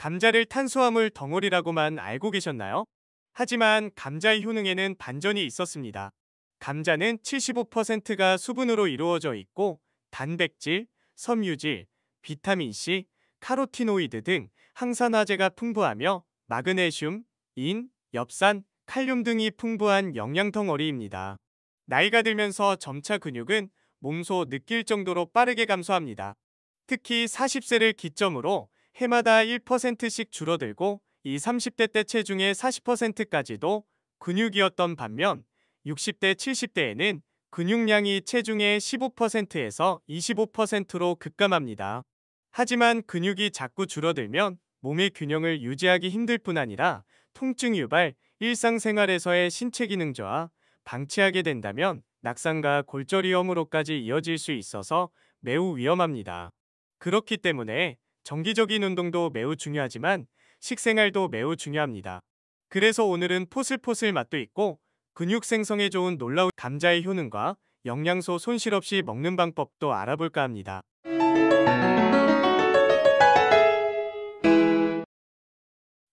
감자를 탄수화물 덩어리라고만 알고 계셨나요? 하지만 감자의 효능에는 반전이 있었습니다. 감자는 75%가 수분으로 이루어져 있고 단백질, 섬유질, 비타민C, 카로티노이드 등 항산화제가 풍부하며 마그네슘, 인, 엽산, 칼륨 등이 풍부한 영양 덩어리입니다. 나이가 들면서 점차 근육은 몸소 느낄 정도로 빠르게 감소합니다. 특히 40세를 기점으로 해마다 1%씩 줄어들고 이 30대 때 체중의 40%까지도 근육이었던 반면 60대, 70대에는 근육량이 체중의 15%에서 25%로 급감합니다. 하지만 근육이 자꾸 줄어들면 몸의 균형을 유지하기 힘들 뿐 아니라 통증 유발, 일상생활에서의 신체 기능 저하, 방치하게 된다면 낙상과 골절위험으로까지 이어질 수 있어서 매우 위험합니다. 그렇기 때문에 정기적인 운동도 매우 중요하지만 식생활도 매우 중요합니다. 그래서 오늘은 포슬포슬 맛도 있고 근육 생성에 좋은 놀라운 감자의 효능과 영양소 손실 없이 먹는 방법도 알아볼까 합니다.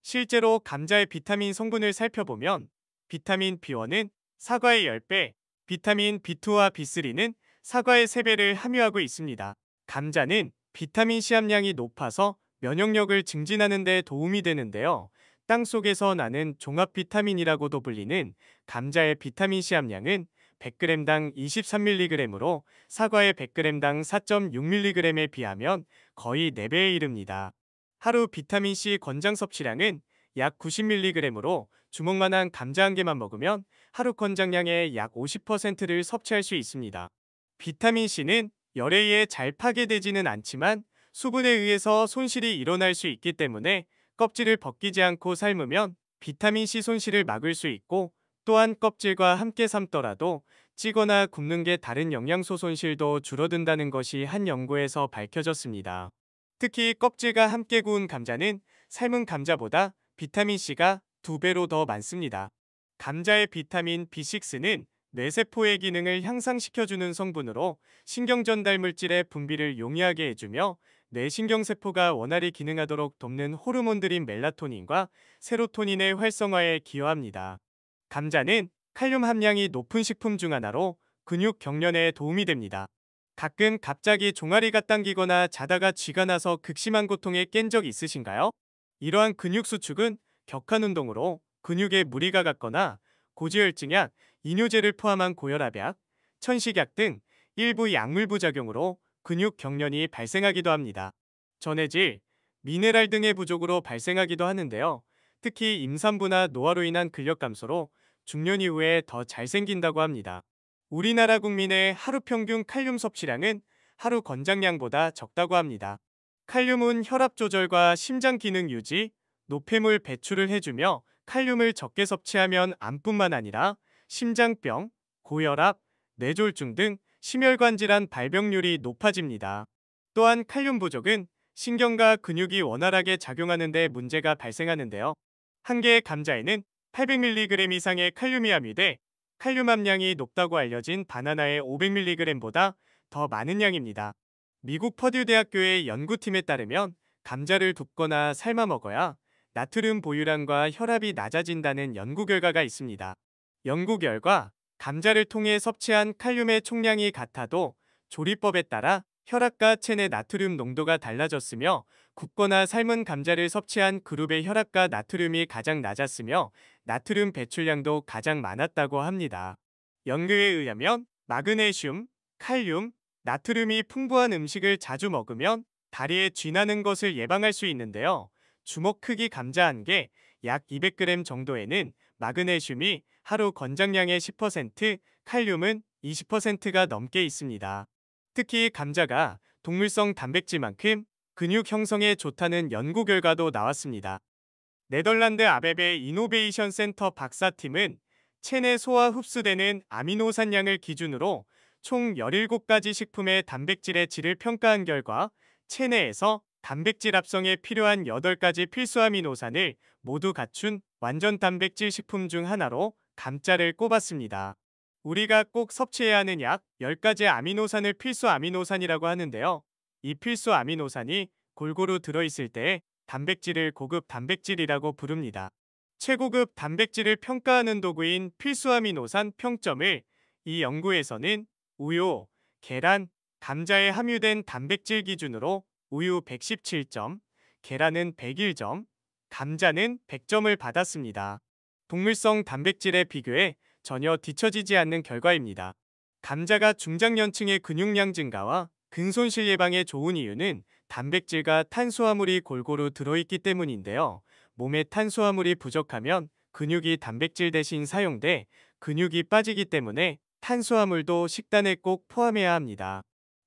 실제로 감자의 비타민 성분을 살펴보면 비타민 B1은 사과의 10배, 비타민 B2와 B3는 사과의 3배를 함유하고 있습니다. 감자는 비타민C 함량이 높아서 면역력을 증진하는 데 도움이 되는데요. 땅속에서 나는 종합 비타민이라고도 불리는 감자의 비타민C 함량은 100g당 23mg으로 사과의 100g당 4.6mg에 비하면 거의 4배에 이릅니다. 하루 비타민C 권장 섭취량은 약 90mg으로 주먹만한 감자 한 개만 먹으면 하루 권장량의 약 50%를 섭취할 수 있습니다. 비타민C는 열에 의해 잘 파괴되지는 않지만 수분에 의해서 손실이 일어날 수 있기 때문에 껍질을 벗기지 않고 삶으면 비타민C 손실을 막을 수 있고, 또한 껍질과 함께 삶더라도 찌거나 굽는 게 다른 영양소 손실도 줄어든다는 것이 한 연구에서 밝혀졌습니다. 특히 껍질과 함께 구운 감자는 삶은 감자보다 비타민C가 2배로 더 많습니다. 감자의 비타민 B6는 뇌세포의 기능을 향상시켜주는 성분으로 신경전달 물질의 분비를 용이하게 해주며 뇌신경세포가 원활히 기능하도록 돕는 호르몬들인 멜라토닌과 세로토닌의 활성화에 기여합니다. 감자는 칼륨 함량이 높은 식품 중 하나로 근육 경련에 도움이 됩니다. 가끔 갑자기 종아리가 당기거나 자다가 쥐가 나서 극심한 고통에 깬 적 있으신가요? 이러한 근육 수축은 격한 운동으로 근육에 무리가 갔거나 고지혈증약, 이뇨제를 포함한 고혈압약, 천식약 등 일부 약물 부작용으로 근육 경련이 발생하기도 합니다. 전해질, 미네랄 등의 부족으로 발생하기도 하는데요. 특히 임산부나 노화로 인한 근력 감소로 중년 이후에 더 잘생긴다고 합니다. 우리나라 국민의 하루 평균 칼륨 섭취량은 하루 권장량보다 적다고 합니다. 칼륨은 혈압 조절과 심장 기능 유지, 노폐물 배출을 해주며 칼륨을 적게 섭취하면 암뿐만 아니라 심장병, 고혈압, 뇌졸중 등 심혈관 질환 발병률이 높아집니다. 또한 칼륨 부족은 신경과 근육이 원활하게 작용하는 데 문제가 발생하는데요. 한 개의 감자에는 800mg 이상의 칼륨이 함유돼 칼륨 함량이 높다고 알려진 바나나의 500mg보다 더 많은 양입니다. 미국 퍼듀 대학교의 연구팀에 따르면 감자를 굽거나 삶아 먹어야 나트륨 보유량과 혈압이 낮아진다는 연구 결과가 있습니다. 연구 결과 감자를 통해 섭취한 칼륨의 총량이 같아도 조리법에 따라 혈압과 체내 나트륨 농도가 달라졌으며, 굽거나 삶은 감자를 섭취한 그룹의 혈압과 나트륨이 가장 낮았으며 나트륨 배출량도 가장 많았다고 합니다. 연구에 의하면 마그네슘, 칼륨, 나트륨이 풍부한 음식을 자주 먹으면 다리에 쥐 나는 것을 예방할 수 있는데요. 주먹 크기 감자 한 개, 약 200g 정도에는 마그네슘이 하루 권장량의 10%, 칼륨은 20%가 넘게 있습니다. 특히 감자가 동물성 단백질만큼 근육 형성에 좋다는 연구 결과도 나왔습니다. 네덜란드 아베베 이노베이션 센터 박사팀은 체내 소화 흡수되는 아미노산량을 기준으로 총 17가지 식품의 단백질의 질을 평가한 결과 체내에서 단백질 합성에 필요한 8가지 필수 아미노산을 모두 갖춘 완전 단백질 식품 중 하나로 감자를 꼽았습니다. 우리가 꼭 섭취해야 하는 약 10가지 아미노산을 필수 아미노산이라고 하는데요. 이 필수 아미노산이 골고루 들어있을 때 단백질을 고급 단백질이라고 부릅니다. 최고급 단백질을 평가하는 도구인 필수아미노산 평점을 이 연구에서는 우유, 계란, 감자에 함유된 단백질 기준으로 우유 117점, 계란은 101점, 감자는 100점을 받았습니다. 동물성 단백질에 비교해 전혀 뒤처지지 않는 결과입니다. 감자가 중장년층의 근육량 증가와 근손실 예방에 좋은 이유는 단백질과 탄수화물이 골고루 들어있기 때문인데요. 몸에 탄수화물이 부족하면 근육이 단백질 대신 사용돼 근육이 빠지기 때문에 탄수화물도 식단에 꼭 포함해야 합니다.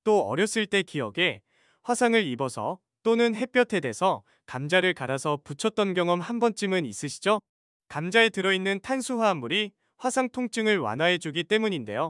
또 어렸을 때 기억에 화상을 입어서 또는 햇볕에 대서 감자를 갈아서 부쳤던 경험 한 번쯤은 있으시죠? 감자에 들어있는 탄수화물이 화상 통증을 완화해주기 때문인데요.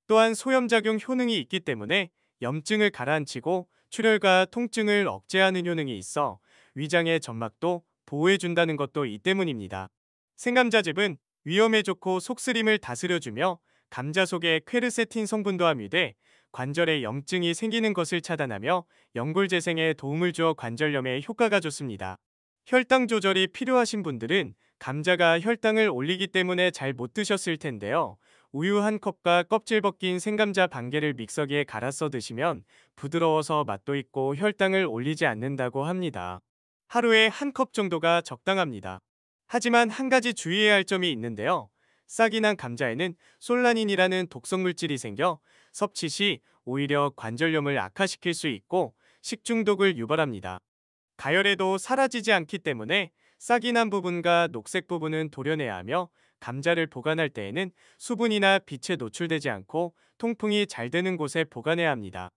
또한 소염작용 효능이 있기 때문에 염증을 가라앉히고 출혈과 통증을 억제하는 효능이 있어 위장의 점막도 보호해준다는 것도 이 때문입니다. 생감자즙은 위염에 좋고 속쓰림을 다스려주며 감자 속에 퀘르세틴 성분도 함유돼 관절에 염증이 생기는 것을 차단하며 연골 재생에 도움을 주어 관절염에 효과가 좋습니다. 혈당 조절이 필요하신 분들은 감자가 혈당을 올리기 때문에 잘 못 드셨을 텐데요. 우유 한 컵과 껍질 벗긴 생감자 반 개를 믹서기에 갈아서 드시면 부드러워서 맛도 있고 혈당을 올리지 않는다고 합니다. 하루에 한 컵 정도가 적당합니다. 하지만 한 가지 주의해야 할 점이 있는데요. 싹이 난 감자에는 솔라닌이라는 독성 물질이 생겨 섭취 시 오히려 관절염을 악화시킬 수 있고 식중독을 유발합니다. 가열해도 사라지지 않기 때문에 싹이 난 부분과 녹색 부분은 도려내야 하며 감자를 보관할 때에는 수분이나 빛에 노출되지 않고 통풍이 잘 되는 곳에 보관해야 합니다.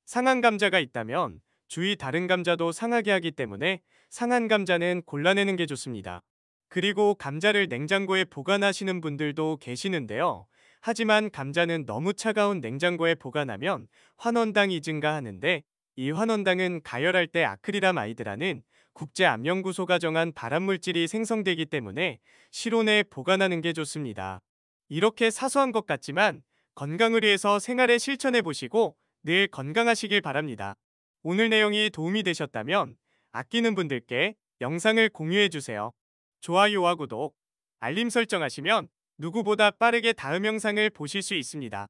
상한 감자가 있다면 주위 다른 감자도 상하게 하기 때문에 상한 감자는 골라내는 게 좋습니다. 그리고 감자를 냉장고에 보관하시는 분들도 계시는데요. 하지만 감자는 너무 차가운 냉장고에 보관하면 환원당이 증가하는데 이 환원당은 가열할 때 아크릴아마이드라는 국제암연구소가 정한 발암물질이 생성되기 때문에 실온에 보관하는 게 좋습니다. 이렇게 사소한 것 같지만 건강을 위해서 생활에 실천해 보시고 늘 건강하시길 바랍니다. 오늘 내용이 도움이 되셨다면 아끼는 분들께 영상을 공유해 주세요. 좋아요와 구독, 알림 설정하시면 누구보다 빠르게 다음 영상을 보실 수 있습니다.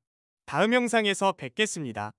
다음 영상에서 뵙겠습니다.